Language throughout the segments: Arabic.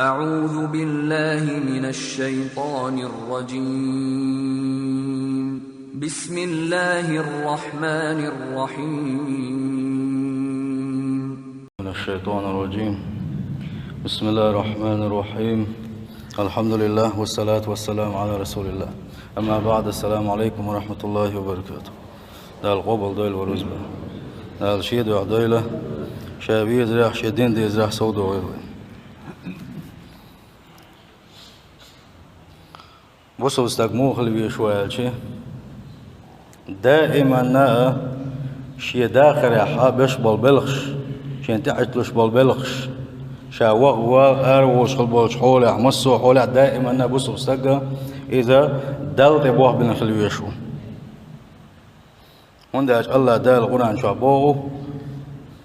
أعوذ بالله من الشيطان الرجيم. بسم الله الرحمن الرحيم. من الشيطان الرجيم. بسم الله الرحمن الرحيم. الحمد لله والصلاة والسلام على رسول الله. أما بعد، السلام عليكم ورحمة الله وبركاته. ده القبل دويل ورزبة ده الشيد وعديلة شابية زراح شيدين دي زراح سودة وغيره. بصوا استقموه خلي شوية شيء دائما شي داخل يا حابش بالبلخش شي انت عتلش بالبلخش شاوغوا اروش خلبوش حولع مصو حولع دائما بصوا استقى اذا دلت ابوه بن خلي شو ونداج الله دال القرآن شابوه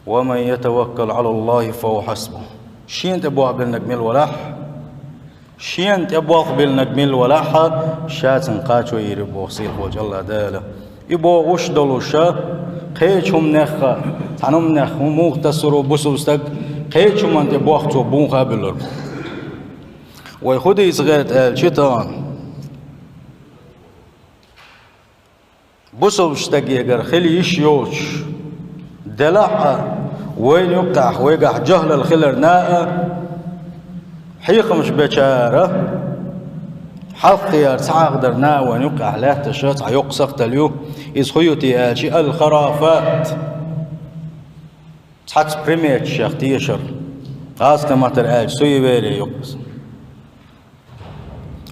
ومن يتوكل على الله فهو حسبه. شي انت ابوه بالنجميل ولح شي انت ابوه بالنجميل ولح شاتن قاتو يربو صيل وجه الله داله يبو وش دلوشا قيتهم نخا تنم نخ مختصر بسوستك قيتهم انت بوقتو بون قابل ويخدي صغيرت الشيطان بسوستك يقر خلي يشيوش دلع وين يقع ويقع جهل الخلر ناء حيق مش بشارة حقير تعقدر نا وين يقع لا تشات يقصق تليو إذ خيوتي آجي الخرافات تحت بريميت شاختيشر غاز كما ترآج سوي بيري يقص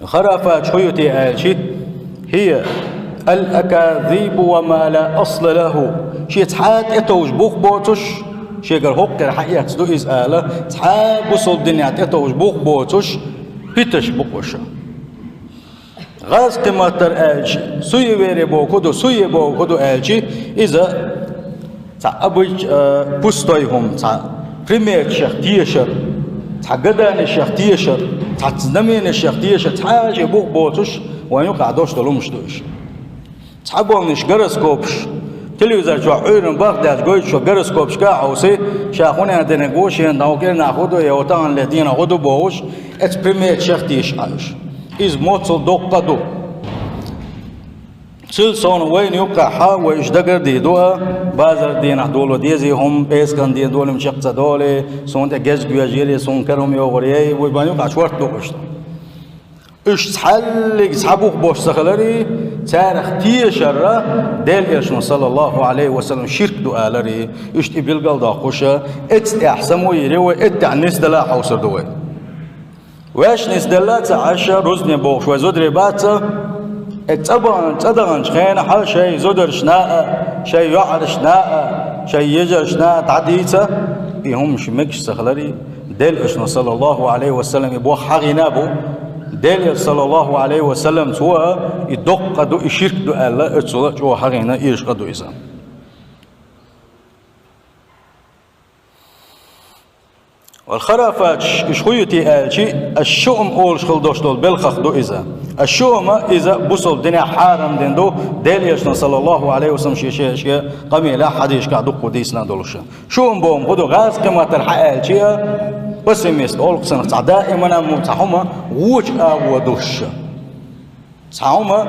الخرافات خيوتي آجي هي الأكاذيب وما لا أصل له شي تحات اتوج بوخ بوتش شي قال هوكر حقيقة تدو إز آلة تحات بوصل الدنيا اتوج بوخ بوتش بيتش بوكوشا غاز كما ترآج سوي بيري بوكودو سوي بوكودو آجي إذا تعبج بوستويهم تع بريمير شختيشر تعقدان الشختيشر تعتزنمين الشختيشر تحاجي بوخ بوتش وين يقع دوش دلومش دوش تعبوا مش جرسكوبش تلفزيون شو عيرن بغداد قوي شو جرسكوبش كاعوسي شاخونا دنقوش ينداوكر ناخدو يوتان الذين خدوا بوش اتبريمير شختيش عايش إز موتصل دوقدو سلسون وين يقع حا وإيش دقر دي دوها بازر دين حدولو ديزي هم بيس كان دين دول مشقصة دولي سون تجز بيجيري سون كرم يوغريي ويبان يقع شورت دوقشتو إيش تحلق تحبوك بوش سخلري تاريخ تيشرة ديل إرشون صلى الله عليه وسلم شرك دوالري إيش تبيل قلدا خوشة إت أحسمو يريو إت عنيس دلا حوصر دوي واش نيس دلا تعشى رزني بوش وزودري باتا اتبعن تدغن شخين حال شي زودر شناء شي يعر شناء شي يجر شناء تعديتا بيهم شمكش سخلري ديل إرشون صلى الله عليه وسلم يبوخ حغينابو ديل صلى الله عليه وسلم سوى يدق دو يشرك دو الله اتسوى جو حقنا يشق دو إسان والخرافات شخويتي آلشي الشؤم أول شخل دوش دول بالخخ دو إذا الشؤم إذا بصل دنيا حارم دين دو ديل يشنا صلى الله عليه وسلم شيء قمي لا حديش قاعد دقو ديسنا دولشا شؤم بوم خدو غاز كما تلحق آلشي بس ميست أول قصنا دائما متحومة ووش أودوش تحومة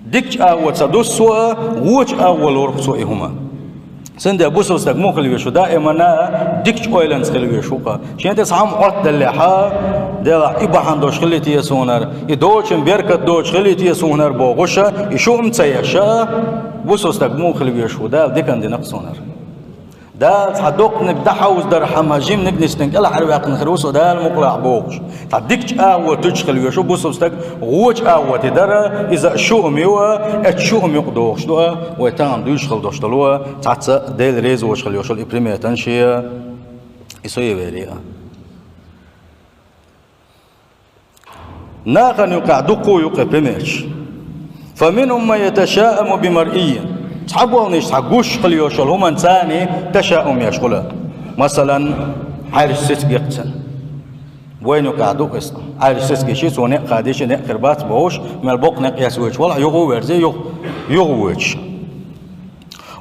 ديك أود سوا ووش أول ورق سوئهما سند بوسو استقمو خلي شو دائما ديك أويلنس خلي شوقا شين تسحم قط دلحا دلا إبحان دوش خليتي يسونر يدوشن بيركت دوش خليتي يسونر بوغشة يشو متسيشة بوسو استقمو خلي شو دا ديكن دي نقصونر دا تصدق نبدا حوز در حماجيم نقنستنك الا حرواق نخروس ودا المقلع بوغش تعديك او تشخل يشو بوسوستك غوج او تدر اذا شو ميوا اتشو ميقدوش دو ويتام دوشخل دوشتلوا تعت ديل ريز وشخل يشو البريميتن شي يسوي بيريا ناقن يقع دقو يقع بريميتش فمنهم من يتشائم بمرئي تحبوا نيش تحقوش خليوش هم انساني تشاؤم يشغله مثلا عارش سيسك يقتل وين يقعدوا قصة عارش سيسك شيء سوني قاديش نأخر بات بوش من البوق نقياسويش والله يغوّر زي يغوّش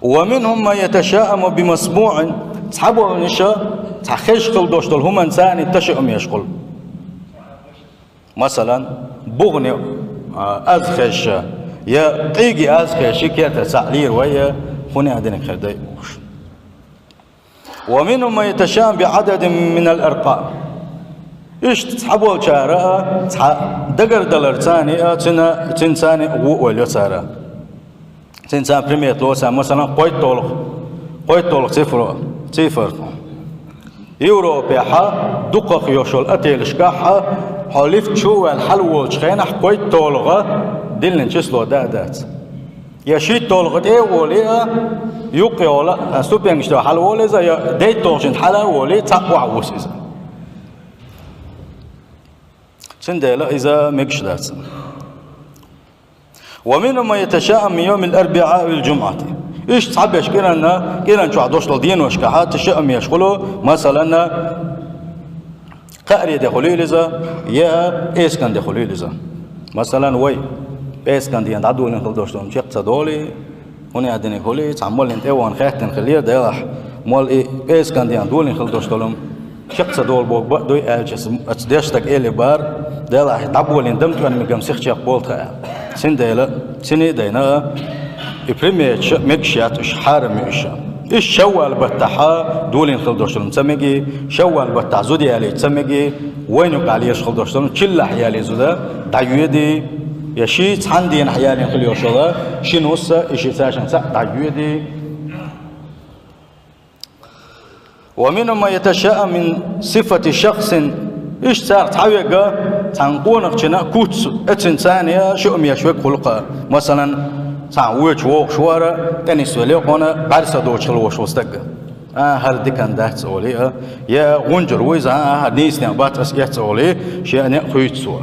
ومنهم ما يتشاءم بمسموع تحبوا نيش تخش خل دوشتل هم إنسان تشأم يشغل مثلا بغني أزخش يا قيجي أزخش كيرت سعلير ويا هنا عندنا خردي ومنهم ما يتشام بعدد من الأرقام إيش تسحبوا شارع دقر دلر ثاني تنساني وولو سارة تنسان بريميت لوسا مثلا قويت طولق صفر يوروبيا دقق يوشل أتيل شكاحة حليف شو الحلو شخينح قويت طولق دلن جسلو دادات يشي طولق إيه ولي يوقي ولا سوبينج شتو حلو ولا زي ديت طولشن حلو ولا تقوى وسيز سندلا إذا مكشدات ومنهم ما يتشائم يوم الأربعاء والجمعة إيش تصحب كنا نشوف دوش الدين وشكاحات تشائم يشغلوا مثلا قاري دخولي لذا يا إيش كان دخولي لذا مثلا وي إيش كان ديان عدو لين دوش لهم شق صدولي هنا عندنا خولي تعمل انت وان خاتن خليه ده مال إيش كان ديان دول لين دوش لهم شق صدول بوق دوي أجلس أتدشتك إلي بار ده راح تعبوا لين دمت وأنا مقام سخ شق بولتها سنة دينا إبريميتش مكشيات إيش حارم إيش شوال بتاعها دولين خلدوشلم تسمجي شوال بتاع زودي عليه تسمجي وينك عليه خلدوشلم كل حيالي زودا دعيودي يشي عندي حيالي خليوشلا شنوسا إيش تاشن سا دعيودي ومنهم ما يتشاء من صفة شخص إيش صار تعويقة تنقونك شنا كوتس إنسانية شؤم يشوك خلقة مثلا تعويج ووق شوارة تاني سولي قونا بعرسة دوش خلوش وستقى هل دي كان ده تسولي يا غنجر ويزا هدنيس نعبات أسئلة تسولي شيء نأخذ سوا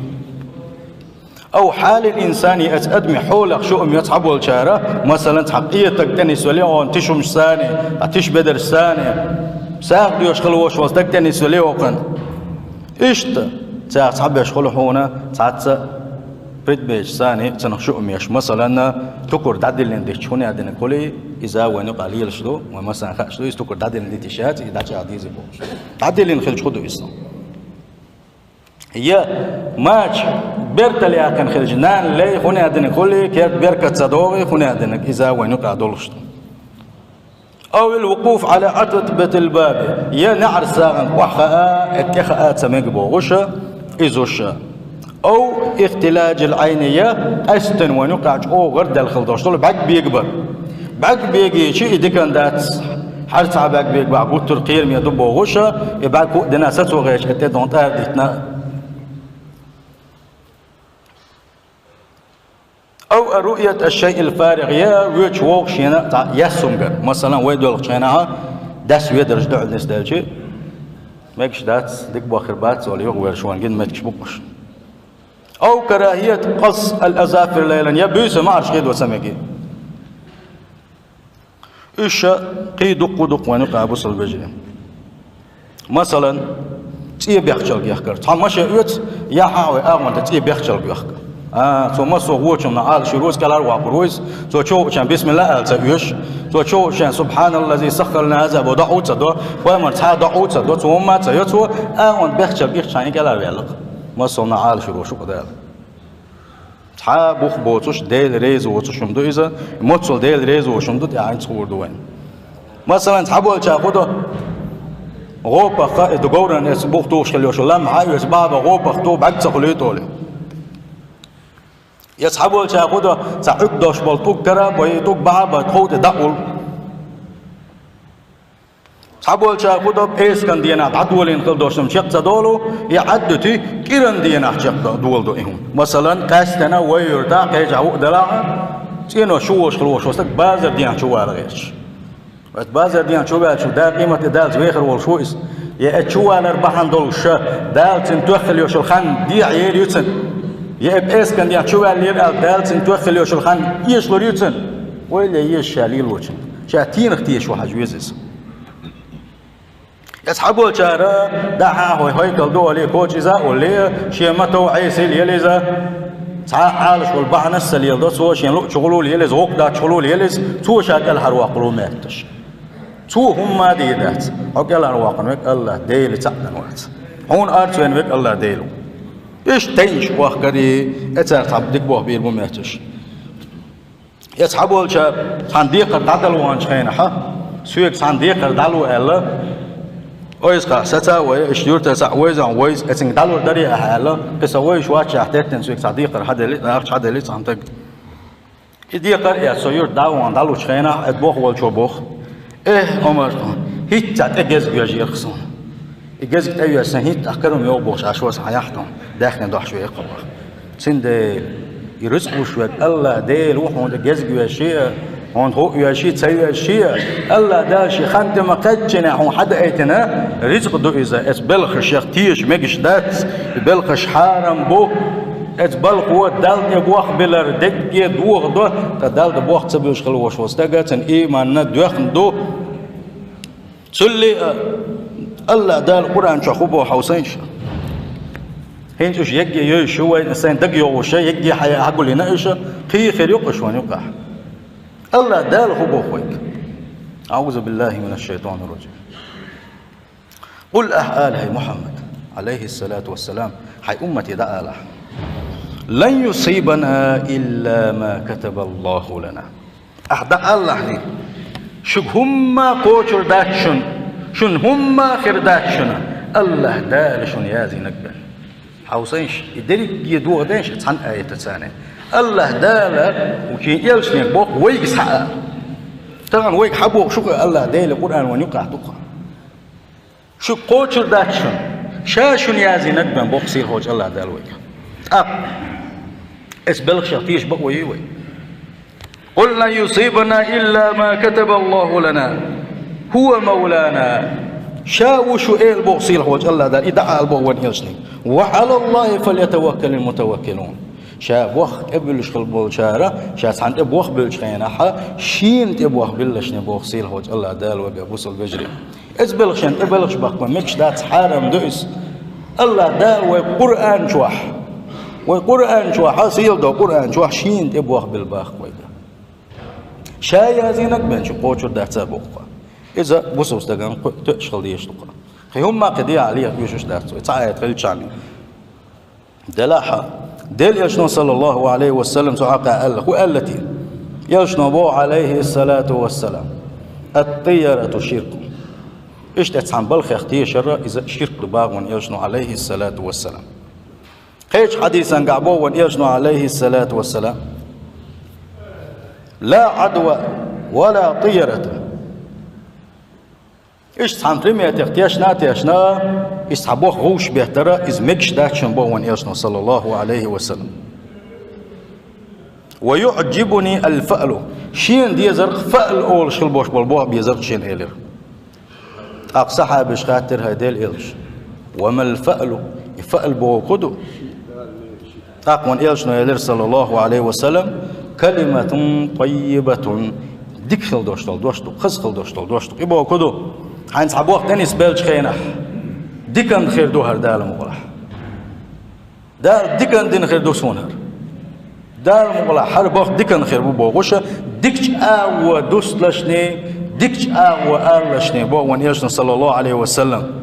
أو حال الإنسان يتقدم حولك شؤم يتعب والشارع مثلا حقيقتك تاني سولي وان تشم ساني تش بدر ساني ساق ديوش خلوش وستقى تاني سولي وقن إشتا تعب يشغل هنا تعب بريد بيج ثاني تنخشوا ميش مثلا تكر تعدل لندي شوني عندنا كلي إذا وينو قليل شدو ومثلا خشدو يستكر تعدل لندي تشات إذا جاء عديز بوش تعدل لين شدو إسلام هي ماش بيرتلي أكن خلجنان لي هنا عندنا كلي كيف بيركت صدوغي هنا عندنا إذا وينو قادول شدو أو الوقوف على عتبة الباب يا نعر ساغن وحاء اتخاءات سميق بوغشة إزوشة أو اختلاج العينية أستن ونقعج أو غرد الخلطوش طول بعد بيجي شيء ديكن دات حرس عباك بيجي بعد قوت ترقير ميدوب بوغشة يبعد كو دناسات وغيش أتى دونتار ديتنا أو رؤية الشيء الفارغ يا ويش ووق شينا يسمجر مثلا ويدول شيناها داس ويدرج دعو نستلجي ماكش دات ديك باخر بات ولا يغوير شوان جن ما تكشبوش أو كراهية قص الأظافر ليلا يا بيس ما عرش قيد وسمجي إيش قي دق ونقع بوصل بجري مثلا تي بيخشل يحكر تماش يوت يا حاوي أغمد تي بيخشل يحكر ثم صوّوشهم نعال شروز كلار وابروز شو شان بسم الله التيوش شو شان سبحان الله الذي سخر لنا هذا بدعوت صدق ومن تا دعوت صدق ثم تيوتو أغمد بيخشل كلار يالق ما صو نعال شروز شو بدال تا بوخ بوتوش ديل ريز وتشم دو إذا موتسل ديل ريز وشم دو يعني تصور دوين مثلا تحبوا تاخذوا غوبا قائد جورن اسبوخ توش خليوش لام عايز بابا غوبا خطو بعد تخليتولي يسحبوا تاخذوا تعق دوش بلطوك كرا ويتوك بابا تخوت دقول تحبوا تاخذوا بيس كان دينا عدولين خل دوشم شق تدولو يعدتي كيرن دينا شق دول دوهم مثلا كاستنا ويرتا كيجعو دلا تينو شوش خلوش وسك بازر دينا شو غيرش بازر ديان شو بعد شو دا قيمة دال زويخر والشويس يا أتشوان أربعان دول شا دال تنتوخل يوشل خان دي عيال يوتن يا بإس كان ديان شو بعد لير دال تنتوخل يوشل خان يشلر يوتن ولا يشاليل وتن شاتين اختيش واحد ويزس يسحبوا الشارع دعها هوي كل دول كوتش إذا ولا شيء ما تو عيسل يلزا تعالش والبعض السل يلدس هو شيء شغلوا يلز وقت شغلوا يلز تو شاكل هروا قلوماتش تو هم ديلات أوكل الواقع ويك الله ديل تعلن وقت هون أرتوين ويك الله ديلو إيش تيش وقري أتر تعبدك بوه بير بميتش يسحبوا الشاب صنديق الدعدل وانشينها سويك صنديق الدعلو إلا ويس قاستا ويشيور تسع ويز أتين دعلو دري أهلا كسوي شو أشياء تحتن سويك صنديق الحد اللي أرش حد اللي صندق إدي قرية سوير دعوان دعلو شينها أتبوخ والشوبوخ عمر هيت تعتجز بيجي خصون الجز تأيو سن هيت أكرم يوبوش عشوة حياتهم داخل ندوح شوية قبر سند يرزقوا شوية الله ديل وحون الجز بيجي هون هو يجي تسوي شيء الله داشي خانت ما قدنا هون حدا أيتنا رزق دو إذا أتبلخش يختيش مجش دات بلخش حارم بو أتبلخ هو دال يبوخ بلردك يدوخ دو تدال دبوخ تبيوش خلوش وستجت إيمان ندوخ دو تلي الله دال القرآن شخوبه حوسينش هينش يجي يشوي إنسان دقي وشيء يجي حياة هقول لنا إيش قي خير يقش وان يقع الله دال خبوه خويك أعوذ بالله من الشيطان الرجيم قل أهالي محمد عليه الصلاة والسلام حي أمتي دعاله لن يصيبنا إلا ما كتب الله لنا أحدى الله لي شو هم قوتر داتشن شن هم خير داتشن الله دال شن يازي نقبل حوسينش يدري يدوغ دينش تحن آية تساني الله دال وكي يلشني بوق ويقس حقا طبعا ويق حبوق شو الله دال القرآن ونيقع تقع شو قوتر داتشن شاشن يازي نقبل بوق سير هوج الله دال ويق اسبلغ شخصيش بقوي وي قل لن يصيبنا إلا ما كتب الله لنا هو مولانا شاو شو البوصيل هوج الله دال إدعاء البوان يلشني وعلى الله فليتوكل المتوكلون شاب وخ ابلش خلبول شارة شاس عند ابوخ بالشينحة شين تبوخ بلشني بوصيل هوج الله دال وجا بوصل بجري اسبلغ شن ابلغ بقى مش دات حرام دوس الله دال وقرآن شوح والقرآن شو حاصل ده قرآن شو حشين تبوخ بالباخ ويدا شاي زينك بين شو قوتشر ده تسابقه إذا بوسوس ده كان تشغل ديش تقرأ هم ما قدي عليه يوشش ده تعايد خلي تشاني دلاحة دل يشنو صلى الله عليه وسلم سعاقة الله وقالتي يشنو بو عليه الصلاة والسلام الطيرة شرك إيش تتسعن بالخ اختي شر إذا شرك باغون يشنو عليه الصلاة والسلام خيش حديثا قعبو يشنو عليه الصلاة والسلام لا عدوى ولا طيرة إيش تحن رمية اختياشنا تياشنا إسحبوخ غوش بيهترى إز مكش داكشن بو يشنو صلى الله عليه وسلم ويعجبني الفأل شين دي زرق فأل أول شلبوش بالبوح بيزرق شين إلير أقصحها بش خاطر هيديل إلش وما الفأل يفأل بو قدو أقوان إلشنا يلير صلى الله عليه وسلم كلمة طيبة ديكشل دوشتل خزخل دوشتل إبو كدو حين صحبوخ تنس بلج خينح ديكن خير دوهر دال مغلح دال ديكن دين خير دو سونهر دال مغلح حربوخ ديكن خير بو بوغوشة ديكش آو دوستلشني ديكش آو آلشني بو وان إلشنا صلى الله عليه وسلم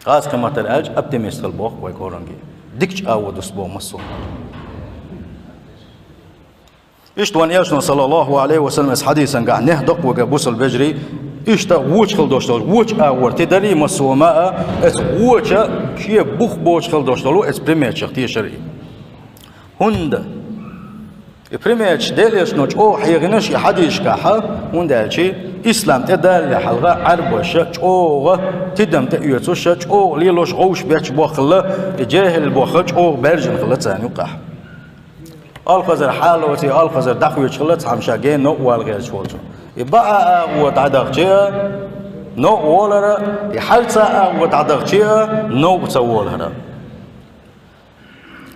خاص كما ترأج أبتميست البوخ ويكورنجي ديكش آو دوست بو مصو إشتوان يشنو صلى الله عليه وسلم حديثا قاع نهدق وقبوس البجري إشتا ووش خلدوشتل ووش آور تدري مصو ماء اس ووشا كي بوخ بوش خلدوشتلو اس بريميتش اختي شرعي هند بريميتش ديل يشنوش او حيغنش حديث كاحا هندالشي إسلام تدل حلقة عربشة أو تدم تأيوتوشة أو ليلوش غوش بيتش بوخلة جاهل بوخش أو برجن خلة ثاني وقح الخزر حالوتي الخزر دخوي خلة همشة جين نو والغير شوالشو يبقى وتعدقشيا نو والرا يحلتا وتعدقشيا نو تسولها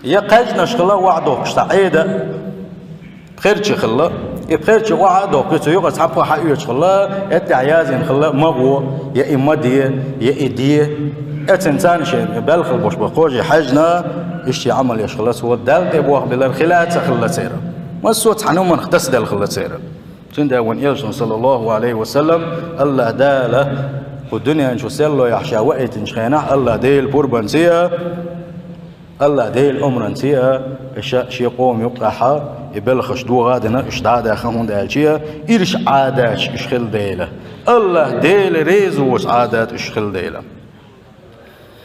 يقاج نشخلة وعدوك شتعيدة خيرتش خلة بخيرتش وعدوك يتويق صحبه حقيقة خلة اتعيازين خلة مغو يا إمدية يا إدية اتنسان شيء بالخل بوش بقوجي حجنا اشتي عمل يشخلص هو الدال تبوه بلا الخلات خلة سيرة ما الصوت عنهم من اختص دل خلت سيرة سند وان يلشن صلى الله عليه وسلم الله داله والدنيا نشو سيلو يحشى وقت نشخينه الله ديل بوربانسية الله ديل أمرانسية شي قوم يقطعها يبلخش دو غادنا اشتعاد اخمون دالشية إرش عادات اشخل ديله الله ديل ريزوش عادات اشخل ديله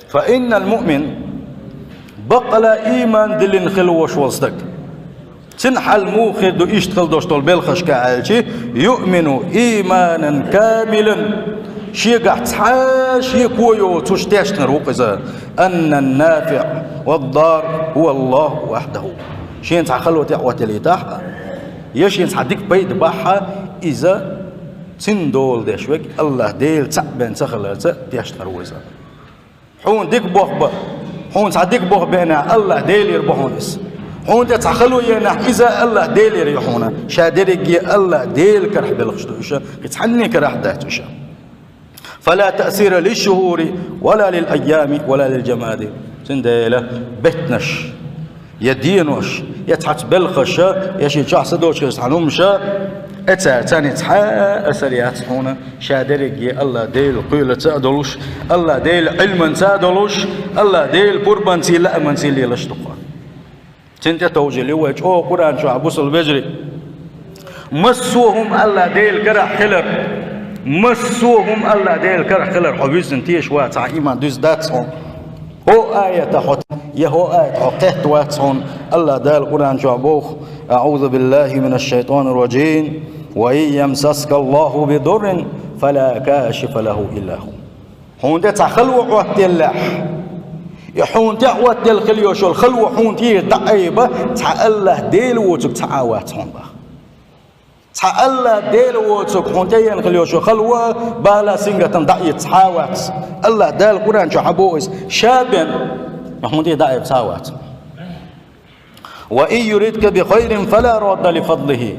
فإن المؤمن بقى إيمان دلين خلوش وصدق تنحل موخر دو اشتغل دوشتول بلخش كعالشي يؤمن إيمانا كاملا شيقع تحاش يكويو تشتاشتنا روقزا أن النافع والضار هو الله وحده شين تخلو تعوة ليتاحة يشين تحديك بيد باحة إذا تندول داشوك الله ديل تعبان تخلال تاشتنا روقزا حون ديك بوخ حون تعديك بوخ بينا الله ديل يربحونيس حون تخلو ينا إذا الله ديل يريحونا شادرك الله ديل كرح بالخشتوشا يتحني كرح داتوشا فلا تأثير للشهور ولا للأيام ولا للجماد سنديلة بتنش يدينوش يتحت بالخشة يشي شخصدوش يسحنومشا اتساني تحا أسريات هنا شادرك الله ديل قيلة تأدلوش الله ديل علما تأدلوش الله ديل قربان سيلا من سيلي لشتقا سنت توجي لوجه او قرآن شو عبوس البجري مسوهم الله ديل كرح خلر مسوهم الله ديل كرح خلر حبيس انتيش واتع إيمان دوز داتسون هو آية حط يهو آية حقت واتسون الله ديل القرآن شو عبوخ أعوذ بالله من الشيطان الرجيم وإن يمسسك الله بضر فلا كاشف له إلا هو هون دتع خلوة وقت اللح يحون تعوت ديل خليوش الخلوة حون تير دعيبة تع الله ديل وتك تعاواتهم با تع الله ديل وتك حون تير خليوش خلوة بالا سنجة دعي تعاوات الله ديل القرآن شو حبوس شابن يحون تير دعيب تعاوات وإن يريدك بخير فلا رد لفضله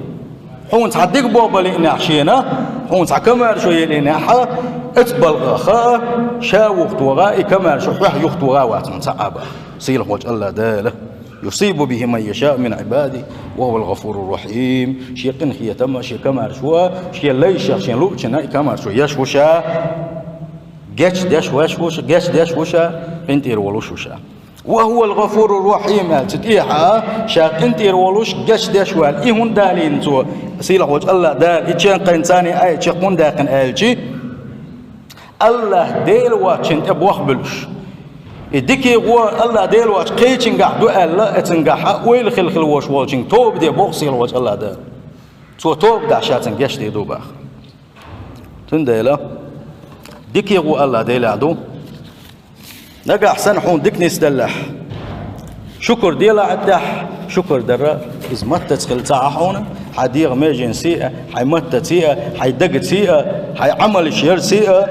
حون تعديك بوبا لإناح شينا حون تعكمر شوية لإناحة اتبلغ خا شاوخت وغائي كمر شحوح يخت وغاوات من تعبا صيلح وجه الله داله يصيب به من يشاء من عبادي وهو الغفور الرحيم شيقن خي تم شي كمر شو شي ليش شي لوچنا كمر شو يشوشا جش داش وشوش جش داش وشا انتير ولوشوشا وهو الغفور الرحيم تتيحا شاق انتير ولوش جش داش وال ايهون دالين تو صيلح وجه الله دال اتشان قينساني اي تشقون داقن الجي الله ديل واتشن ابوخ بلوش الدكي هو الله ديل واتش قيتشن قاعدو الله اتنقاحا ويل خل وش والجن توب دي بوخسي الوجه الله دال توب دا شاتن قش دي دوباخ تنديلا دكي هو الله ديل عدو نقع احسن حون دك نستلح شكر ديلا عدح شكر درا إذ متت تدخل تعحونا حديغ ماجن سيئة حي متت سيئة حي دقت سيئة حي عمل شير سيئة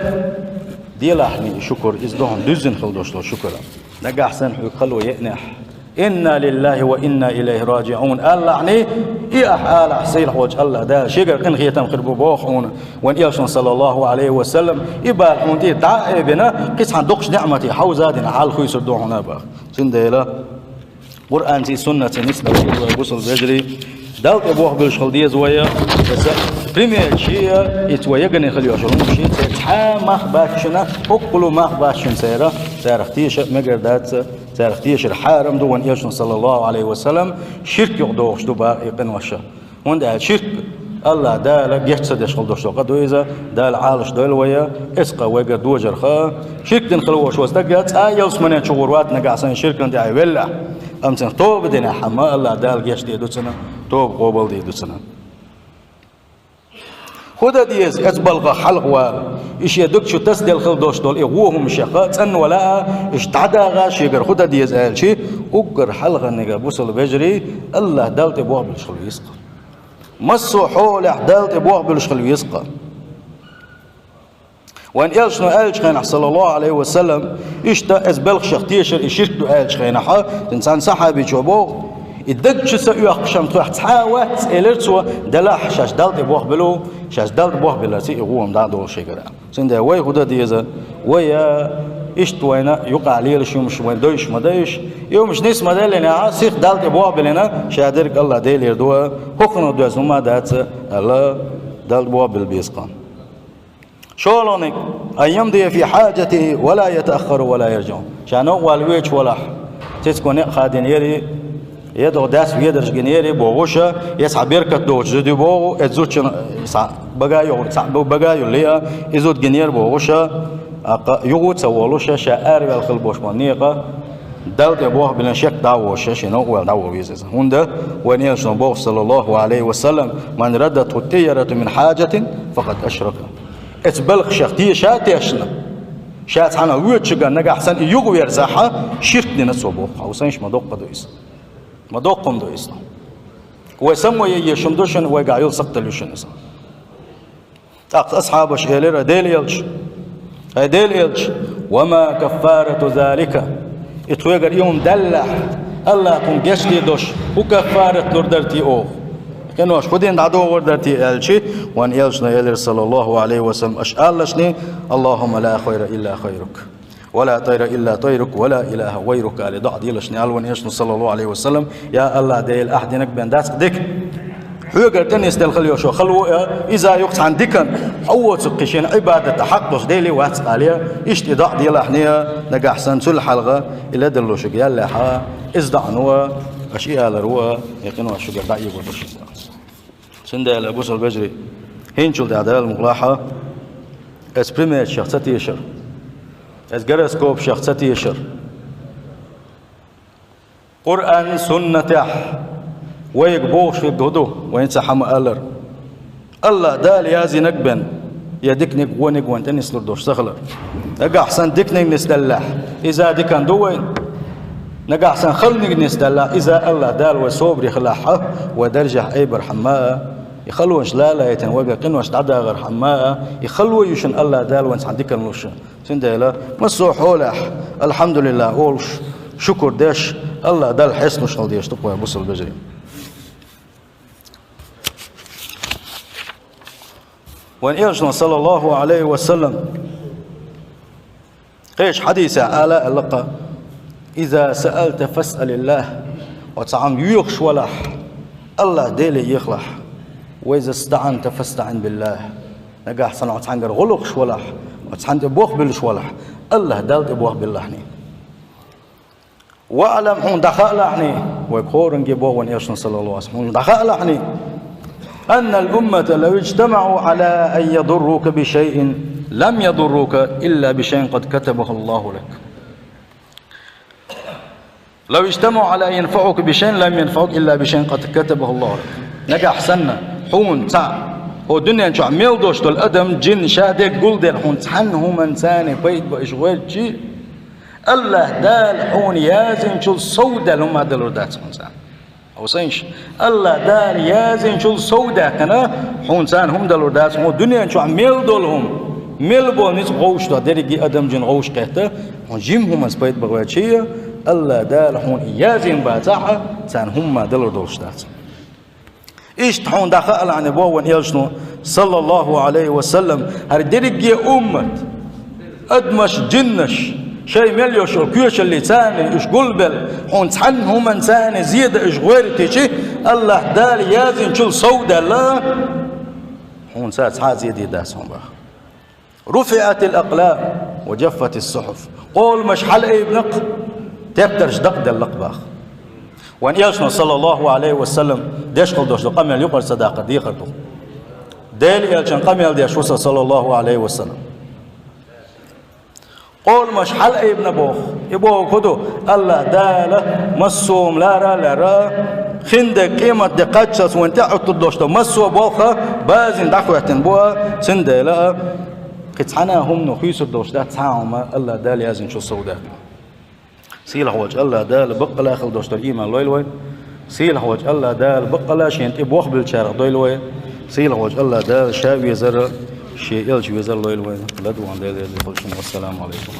ديلا حني شكر إذ دهم دزن خلدوش له شكرا نقع أحسن حي خلو يأنح إنا لله وإنا إليه راجعون الله يعني إيه حال حسين وجه الله ده شجر كن خيتم خربو بوخون وإن يشون صلى الله عليه وسلم يبال حونتي دعائبنا قص عن دقش نعمتي حوزادنا على خويس الدوحنا بخ سنديلا قرآن زي سنة نسبة وصل بجري داوت أبوه بالشغل زويا بس بريمير شيء يتويجني خليه شلون شيء تحامخ باشنا أقولوا مخ باشن سيرة سيرختيش مجردات سيرختيش الحارم دون يشون صلى الله عليه وسلم شرك يقدوش دبا يقن وشة وند شرك الله دال جهت يشغل دوش قد وإذا دال عالش دول ويا اسقى ويجر دوجر خا شرك دنخلوش وستجت يوس من شغورات نقاسن شرك عند عيولا أمتن توب دنا حما الله دال جهت يدوسنا توب قبل يدوسنا خدا ديز أتبلغ حلق وإيش يدك شو تسدل خلدوش دول إغوهم شقات أن ولا اشتعداغا شيقر خدا ديز قال شيء أقر حلقة نجا بوصل بجري الله دالت بوه بالشغل يسقى مصو حول دالت بوه بالشغل يسقى وان يلشنو قالش خينا صلى الله عليه وسلم إشتا أزبلغ شختيشر إشيرتو قالش خينا حا إنسان صحابي جوابوه الدق شو سوي أقشم تروح تحاوت إلرتوا دلاح شاش دالت بوه بلو شاش دالت بوه بلا سي هو مدعو شيء كذا سند ويا خدا ديزا ويا إشت وين يقع ليل شو مش وين دويش ما دويش يوم مش نسمع ده لنا سيخ دالت أبواب لنا شادرك الله ديل يردوا حقنا دوز وما دات الله دالت أبواب البيسقان شولونك أيام دي في حاجته ولا يتأخر ولا يرجع شانو والويش ولا تسكون خادين يري يدو داس ويدرج جنيري بوغوشا يسعى بيركت دوش زدي بوغو اتزوتش بغايو بغايو ليا ازوت جنير بوغوشا يغوت سوالوشا شعار بالخلبوش منيقة دلت بوغ بلا شك دعوة شنو ولا دعوة ويزز هندا ونيل شنو صلى الله عليه وسلم من ردت التيرة من حاجة فقد أشرك اتبلغ شختية شاتي أشنا شات حنا ويتشجع نجا أحسن يجوا يرزحها شرك لنسوا بوغ حوسينش ما دوق دويس ما دوقهم دويس ويسموا يشمدوشن ويقعيل سقتلوشن إسا أصحاب شهيلر ديل يلش وما كفارة ذلك اتوغر يوم دلح الله كون جشتي دوش وكفارة لردرتي أوه كانوش خدين دعدو وردرتي ألشي وان يلشنا يلر صلى الله عليه وسلم أشألشني اللهم لا خير إلا خيرك ولا طير إلا طيرك ولا إله غيرك على ضعد يلشني ألوان يشنا صلى الله عليه وسلم يا الله ديل أحدنك بين داس ديك حوغر تنس دل خليو شو خلو إذا يقص عندك حوت سقيشين عبادة تحقق ديلي واتس عليها إشت إضاء ديال أحنية نجا أحسن سل حلقة إلا دلو شق يلا حا إزدع نوا أشياء لروا يقينوا شق دعي وبرش سندال أبو سل بجري هين شو الأعداء المغلاحة إسبريميت شخصتي يشر إسجرسكوب شخصتي يشر قرآن سنة ويقبوش في الجهدو وينسحم ألر الله دال يازي نقبن يا دكنك ونك وانت نسلر دوش سخلر نجا أحسن دكنك نستلاح إذا دكان دوين نجا أحسن خلنك نستلاح إذا الله دال وصوبر يخلعها ودرجة أي برحماء يخلوش لا لا يتنوجا قنوش تعدا غير حماء يخلوا يشن الله دال وانس عندك النوش سندلا مسو حولح الحمد لله أولش شكر داش الله دال حسن شغل ديش تقوى أبو سل بجري وإن إرجنا صلى الله عليه وسلم قيش حديث آلاء اللقاء إذا سألت فاسأل الله وتعم يخش ولح الله ديلي يخلح وإذا استعنت فاستعن بالله نجاح صنع تعنجر غلقش ولح وتعنت بوخ بالش ولح الله دالت بوخ باللحني وأعلم هون دخل لحني ويكورن جبوه وإن إرجنا صلى الله عليه وسلم دخل لحني أن الأمة لو اجتمعوا على أن يضروك بشيء لم يضروك إلا بشيء قد كتبه الله لك لو اجتمعوا على أن ينفعوك بشيء لم ينفعوك إلا بشيء قد كتبه الله لك نجا أحسننا حون تاع هو دنيا نشوع ميل دوش دول أدم جن شادك قول دل حون تحنهم إنساني بيت بإشغال شيء الله دال حون يازن شو الصودة لهم هذا الردات إنسان أو سينش الله دال يازن شو الصودة كنا حون سان هم دلوا داس مو دنيا شو عميل دولهم ميل بول نيس غوش ده درجي أدم جن غوش كهته حون جيم هم سبيت بغواتشية الله دال حون يازن باتاعه سان هم دلوا دولش داس إيش تحون دخل عن بوان يلشنو صلى الله عليه وسلم هر درجي أمة أدمش جنش شيء مليوش الكيوش اللي ثاني إيش قلبل حون تحن هم إنسان زيادة إيش غير تيجي الله دال يازن شل صودة لا حون سات زيادة داسهم بخ رفعت الأقلام وجفت الصحف قول مش حل أي بنق تبترش دق دلق بخ وان يلشنا صلى الله عليه وسلم ديش قل دوش قمل يقر صداقة دي خرطو ديل يلشن قمل ديش وصل صلى الله عليه وسلم قول مش حل ابن بوخ يبوه كدو الله داله مسوم لا را خندق قيمة دقاتشس وانت عطو دوشتو مسو بوخه بازن دعوة بوها سندلا قطعنا هم نخيس الدوشتات تعاهم الله دال يازن شو السوداء سيل حوج الله دال بقلا خل دوشتو الإيمان لويلوي سيل حوج الله دال بقلا شينت بوخ بالشارع دويلوي سيل حوج الله دال شاوي زر شيء يلجي وزر لويلوي لدوان دال والسلام عليكم